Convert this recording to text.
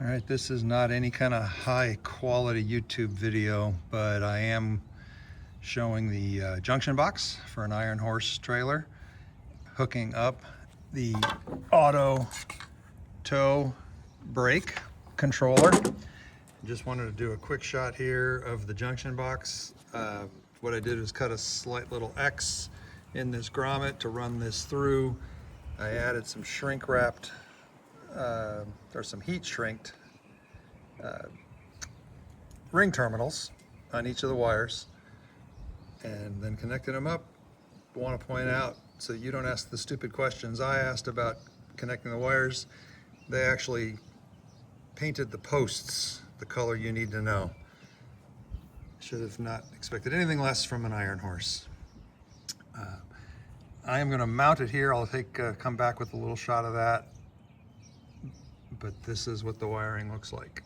All right, this is not any kind of high quality YouTube video, but I am showing the junction box for an Ironhorse trailer, hooking up the Autowtow brake controller. Just wanted to do a quick shot here of the junction box. What I did was cut a slight little X in this grommet to run this through. I added some shrink wrapped or some heat shrinked ring terminals on each of the wires, and then connected them up. I want to point out, so you don't ask the stupid questions I asked about connecting the wires, they actually painted the posts the color you need to know. Should have not expected anything less from an Ironhorse. I am going to mount it here. I'll come back with a little shot of that. But this is what the wiring looks like.